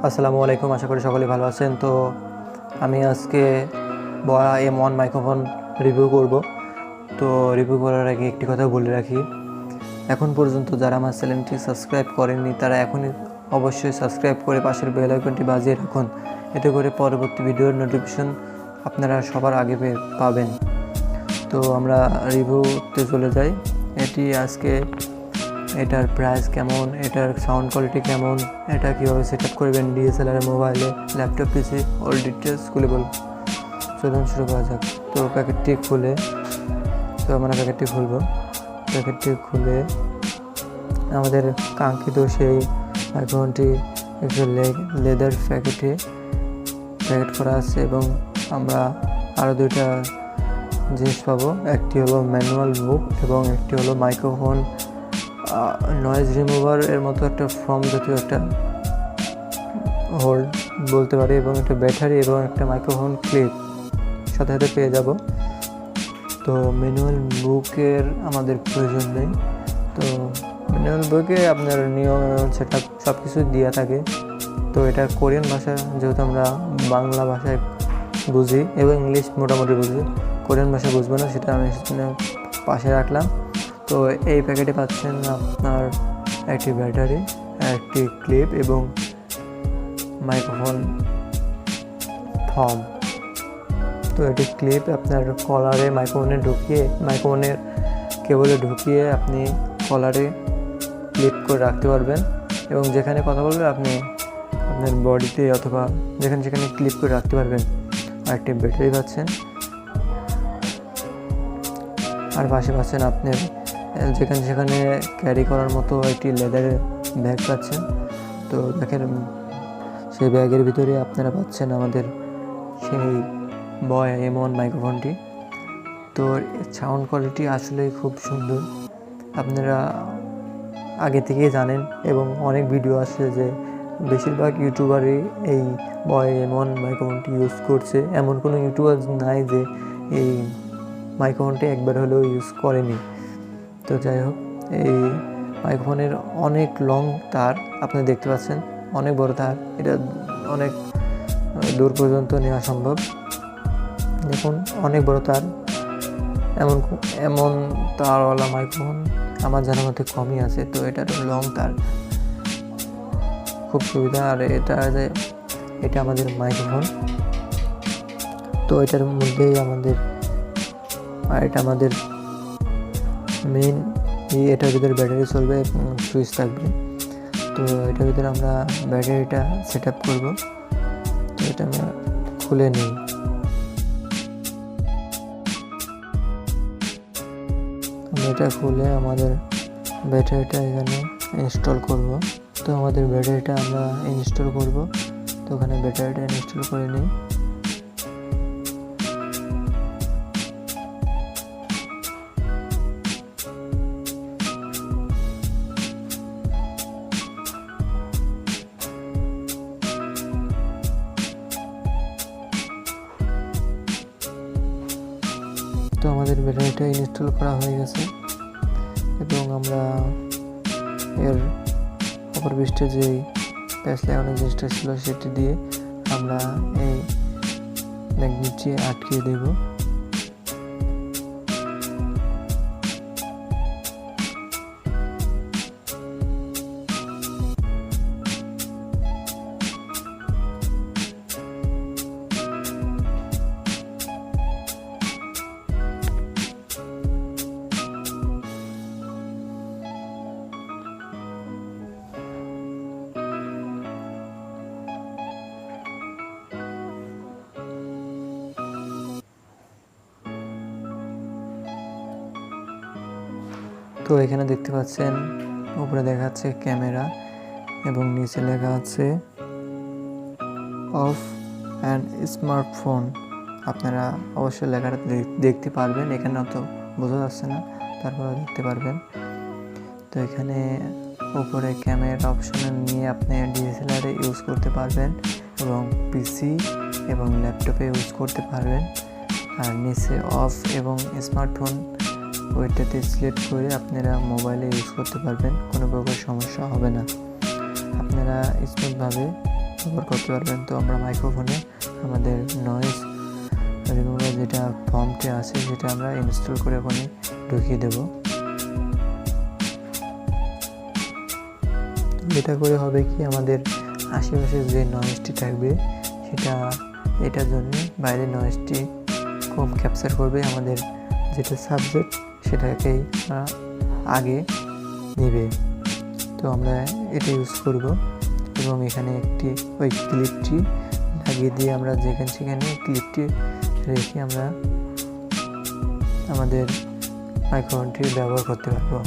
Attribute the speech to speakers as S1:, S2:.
S1: আসসালামু আলাইকুম, আশা করি সকলে ভালো আছেন। তো আমি আজকে বয়া M1 মাইক্রোফোন রিভিউ করব। তো রিভিউ করার আগে একটি কথা বলে রাখি, এখন পর্যন্ত যারা আমার চ্যানেলটি সাবস্ক্রাইব করেননি তারা এখনই অবশ্যই সাবস্ক্রাইব করে পাশের বেল আইকনটি বাজিয়ে রাখুন, এতে করে পরবর্তী ভিডিওর নোটিফিকেশন আপনারা সবার আগে পাবেন। তো আমরা রিভিউতে চলে যাই। এটার প্রাইস কেমন, এটার সাউন্ড কোয়ালিটি কেমন, এটা কীভাবে সেট আপ করবেন ডিএসএলআর, মোবাইলে, ল্যাপটপ, পিসি, অল ডিটেলস খুলে বলব। চলুন শুরু করা যাক। তো প্যাকেটটি খুলে আমরা প্যাকেটটি খুলে আমাদের কাঙ্ক্ষিত সেই মাইক্রোফোনটি একটু লেদার প্যাকেট করা আছে এবং আমরা আরও দুইটা জিনিস পাবো। একটি হলো ম্যানুয়াল বুক এবং একটি হলো মাইক্রোফোন নয়েজ রিমুভার এর মতো একটা ফর্ম জাতীয় একটা হোল্ড বলতে পারি, এবং একটা ব্যাটারি এবং একটা মাইক্রোফোন ক্লিপ সাথে সাথে পেয়ে যাব। তো ম্যানুয়াল বুকের আমাদের প্রয়োজন নেই। তো ম্যানুয়াল বুকে আপনার নিয়ম এবং সেট আপ সব কিছু দেওয়া থাকে। তো এটা কোরিয়ান ভাষা, যেহেতু আমরা বাংলা ভাষায় বুঝি এবং ইংলিশ মোটামুটি বুঝি, কোরিয়ান ভাষা বুঝবো না, সেটা আমি পাশে রাখলাম। তো এই প্যাকেটে পাচ্ছেন আপনার একটি ব্যাটারি, একটি ক্লিপ এবং মাইক্রোফোন ফর্ম। তো এটি ক্লিপ আপনার কলারে মাইক্রোফোনের কেবলে ঢুকিয়ে আপনি কলারে ক্লিপ করে রাখতে পারবেন, এবং যেখানে কথা বলবেন আপনি আপনার বডিতে অথবা যেখানে ক্লিপ করে রাখতে পারবেন। আর একটি ব্যাটারি পাচ্ছেন, আর পাশে পাচ্ছেন আপনার যেখানে ক্যারি করার মতো একটি লেদারের ব্যাগ পাচ্ছেন। তো দেখেন, সেই ব্যাগের ভিতরে আপনারা পাচ্ছেন আমাদের সেই বয়া M1 মাইক্রোফোনটি। তো সাউন্ড কোয়ালিটি আসলেই খুব সুন্দর, আপনারা আগে থেকেই জানেন, এবং অনেক ভিডিও আছে যে বেশিরভাগ ইউটিউবারই এই বয়া M1 মাইক্রোফোনটি ইউজ করছে। এমন কোনো ইউটিউবার নাই যে এই মাইক্রোফোনটি একবার হলেও ইউজ করেনি। তো যাই হোক, এই মাইক্রোফোনের অনেক লং তার আপনি দেখতে পাচ্ছেন, অনেক বড় তার, এটা অনেক দূর পর্যন্ত নেওয়া সম্ভব। দেখুন, অনেক বড় তার। এমন তারওয়ালা মাইক্রোফোন আমার জানার মধ্যে কমই আছে। তো এটার লং তার, খুব সুবিধা। আর এটা আমাদের মাইক্রোফোন। তো এটার মধ্যেই এটা আমাদের মেইন, এটার ভিতরে ব্যাটারি চলবে এবং সুইচ থাকবে। তো এটার ভিতরে আমরা ব্যাটারিটা সেট আপ করবো। তো এটা আমরা খুলে নিই। এটা খুলে আমাদের ব্যাটারিটা এখানে ইনস্টল করব। তো আমাদের ব্যাটারিটা আমরা ইনস্টল করব। তো ওখানে ব্যাটারিটা ইনস্টল করে নিই। তো আমাদের ব্যাটারিটা ইনস্টল করা হয়ে গেছে, এবং আমরা এর অপর পৃষ্ঠে যেই প্যাচ লাগানোর জিনিসটা ছিল সেটি দিয়ে আমরা এই ম্যাগনেটটি আটকিয়ে দেব। তো এখানে দেখতে পাচ্ছেন উপরে দেখাচ্ছে ক্যামেরা এবং নিচে লেখা আছে অফ অ্যান্ড স্মার্টফোন। আপনারা অবশ্যই লেখাটা দেখতে পারবেন, এখানে অত বোঝা যাচ্ছে না, তারপরে দেখতে পারবেন। তো এখানে উপরে ক্যামেরা অপশনে নিয়ে আপনি ডিএসএলআরে ইউজ করতে পারবেন এবং পিসি এবং ল্যাপটপে ইউজ করতে পারবেন। আর নিচে অফ এবং স্মার্টফোন ওইটাতে সিলেক্ট করে আপনারা মোবাইলে ইউজ করতে পারবেন, কোনো প্রকার সমস্যা হবে না। আপনারা স্মুথভাবে ব্যবহার করতে পারবেন। তো আমরা মাইক্রোফোনে আমাদের নয়েজ রিমুভার যেটা ফর্মটি আছে সেটা আমরা ইনস্টল করে ওখানে ঢুকিয়ে দেব। এটা করে হবে কি, আমাদের আশেপাশে যে নয়েজটি থাকবে সেটা এটার জন্য বাইরের নয়েজটি কম ক্যাপচার করবে, আমাদের যেটা সাবজেক্ট সেটাকেই আগে নেবে। তো আমরা এটা ইউজ করব এবং এখানে একটি ওই ক্লিপটি লাগিয়ে দিয়ে আমরা যেখানে সেখানে ক্লিপটি রেখে আমরা আমাদের মাইক্রোফোনটি ব্যবহার করতে পারবো।